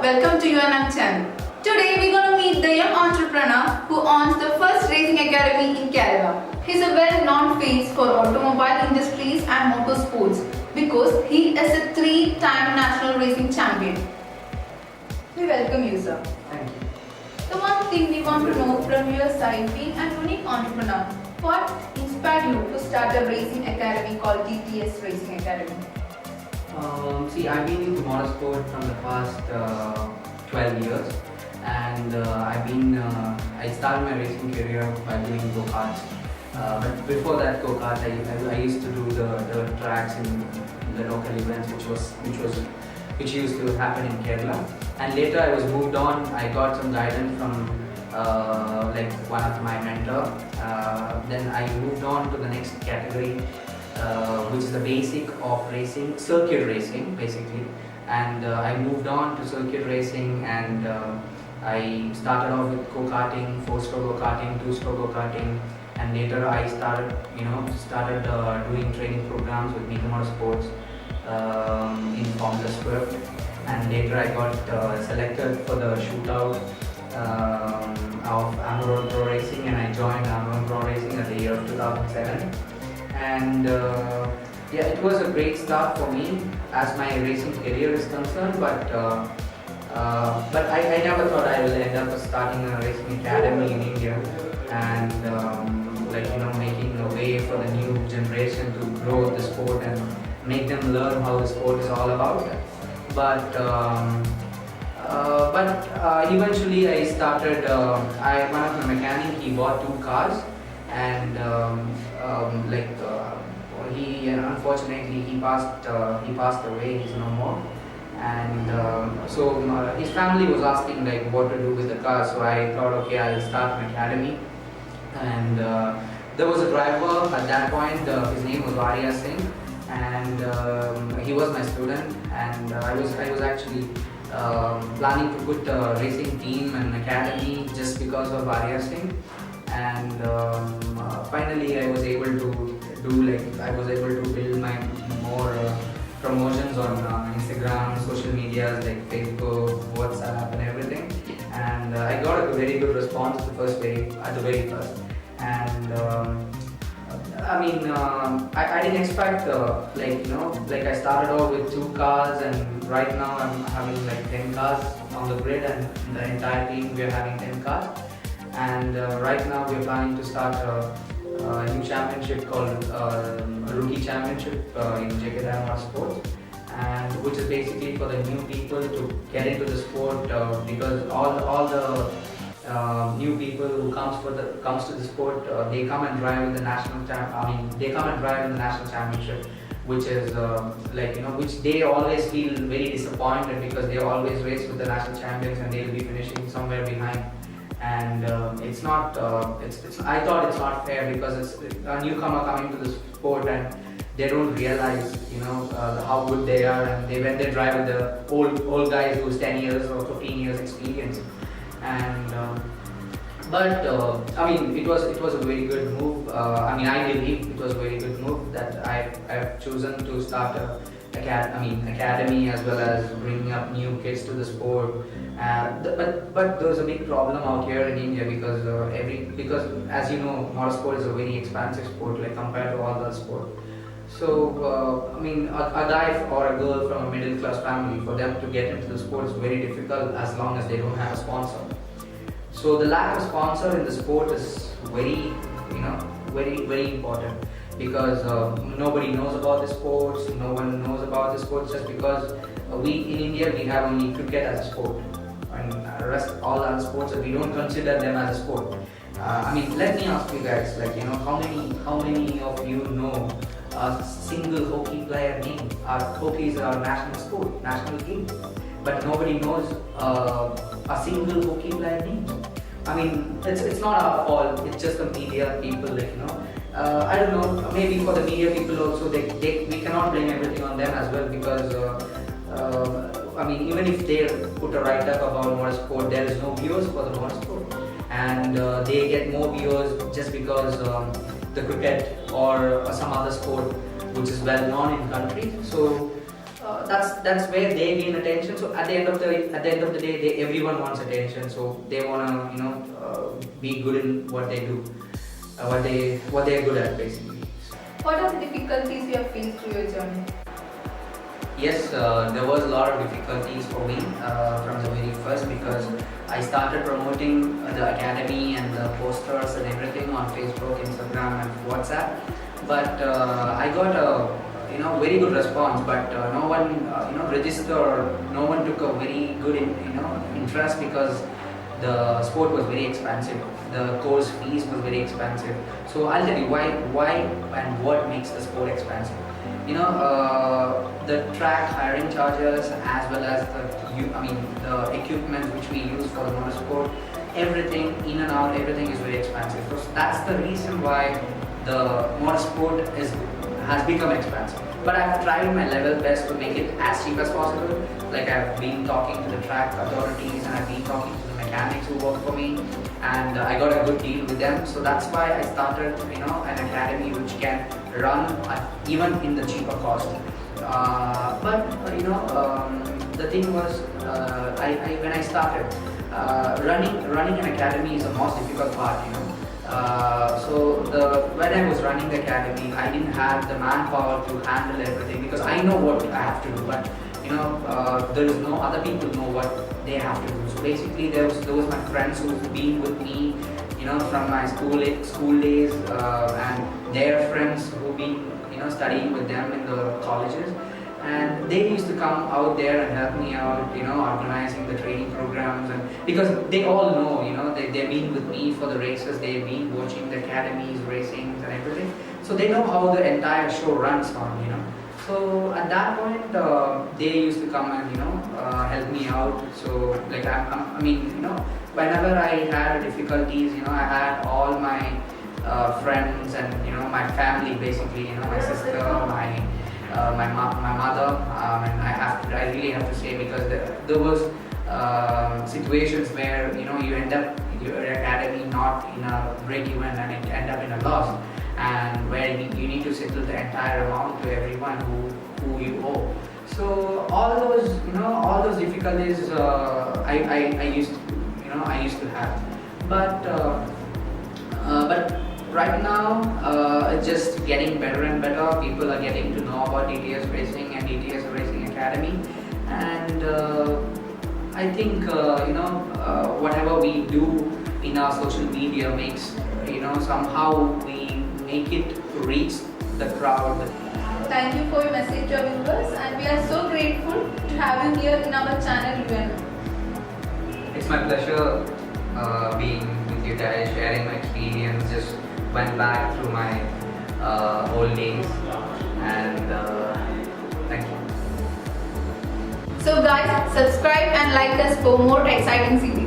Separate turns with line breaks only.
welcome to UNM channel. Today we're going to meet the young entrepreneur who owns the first racing academy in Kerala. He's a well-known face for automobile industries and motorsports because he is a three-time national racing champion. We welcome you, sir.
Thank you.
The one thing we want to know from your side, being an unique entrepreneur, what inspired you to start a racing academy called DTS Racing Academy?
I've been into motorsport from the past 12 years, and I started my racing career by doing go-karts. But before that go-kart, I used to do the tracks in the local events, which used to happen in Kerala. And later I was moved on. I got some guidance from one of my mentor. Then I moved on to the next category, which is the basic of racing, circuit racing basically. And I moved on to circuit racing, and I started off with go-karting, 4-stroke go-karting, 2-stroke go-karting, and later I started doing training programs with Mika Motorsports in Formula Swift, and later I got selected for the shootout of Amazon Pro Racing, and I joined Amazon Pro Racing at the year of 2007. And it was a great start for me as my racing career is concerned, but I never thought I will end up starting a racing academy in India and making a way for the new generation to grow the sport and make them learn how the sport is all about. But eventually I started. One of my mechanic, he bought 2 cars, and unfortunately he passed away. He's no more. And so his family was asking what to do with the car. So I thought, okay, I'll start an academy. And there was a driver at that point. His name was Varya Singh, and he was my student. And I was actually planning to put a racing team and academy just because of Varya Singh. And finally, I was able to build my more promotions on Instagram, social medias like Facebook, WhatsApp, and everything. And I got a very good response at the very first. And I didn't expect I started off with 2 cars, and right now I'm having 10 cars on the grid, and the entire team, we're having 10 cars. And right now we're planning to start a new championship called a Rookie Championship in JK Motorsports, and which is basically for the new people to get into the sport, because all the new people who comes to the sport, they come and drive in the national championship, which is which they always feel very disappointed because they always race with the national champions and they'll be finishing somewhere behind. And it's not. I thought it's not fair because it's a newcomer coming to the sport and they don't realize, how good they are, and when they drive with the old guys who's 10 years or 15 years experience. And it was a very good move. I believe it was a very good move that I've chosen to start a academy, as well as bringing up new kids to the sport. But there's a big problem out here in India because as you know, motorsport is a very expensive sport compared to all other sports. So a guy or a girl from a middle class family, for them to get into the sport is very difficult as long as they don't have a sponsor. So the lack of sponsor in the sport is very important, because nobody knows about the sports. No one knows about the sports just because we in India we have only cricket as a sport, and the rest all other sports we don't consider them as a sport. Let me ask you guys, how many of you know a single hockey player name? Hockey is our national sport, national game, but nobody knows a single hockey player name. It's not our fault. It's just the media people, I don't know. Maybe for the media people also, we cannot blame everything on them as well, because even if they put a write-up about motorsport, there is no viewers for the motorsport, and they get more viewers just because the cricket or some other sport which is well known in country. So that's where they gain attention. So at the end of the day, everyone wants attention. So they wanna be good in what they do, what they're good at basically.
What are the difficulties you have faced through your journey?
Yes, there was a lot of difficulties for me from the very first, because I started promoting the academy and the posters and everything on Facebook, Instagram, and WhatsApp. But I got a very good response, but no one registered, no one took a very good interest, because the sport was very expensive. The course fees was very expensive. So I'll tell you why and what makes the sport expensive. The track hiring charges, as well as the equipment which we use for the motorsport, everything in and out, everything is very expensive. So that's the reason why the motorsport has become expensive. But I've tried my level best to make it as cheap as possible. Like, I've been talking to the track authorities, and I've been talking to the mechanics who work for me, and I got a good deal with them. So that's why I started an academy which can run even in the cheaper cost. The thing was, when I started running an academy is the most difficult part. When I was running the academy, I didn't have the manpower to handle everything, because I know what I have to do, but there is no other people know what they have to do. So basically, there was my friends who've been with me, from my school days, and their friends who've been studying with them in the colleges, and they used to come out there and help me out, organizing the training programs, and because they all know, they've been with me for the races, they've been watching the academies, racings, and everything, so they know how the entire show runs on. So at that point, they used to come and help me out. So like whenever I had difficulties, I had all my friends and my family, basically, my sister, my mother, and I really have to say, because there was situations where you end up your academy not in a break even, and it end up in a loss, and where you need to settle the entire amount to everyone who you owe. So all those difficulties I used to have, but right now it's just getting better and better. People are getting to know about DTS Racing and DTS Racing Academy, and I think whatever we do in our social media makes somehow we make it reach the crowd.
Thank you for your message to our viewers, and we are so grateful to have you here in our channel, UNO.
It's my pleasure being with you guys, sharing my experience. Just went back through my old days, and thank you.
So guys, subscribe and like us for more exciting series.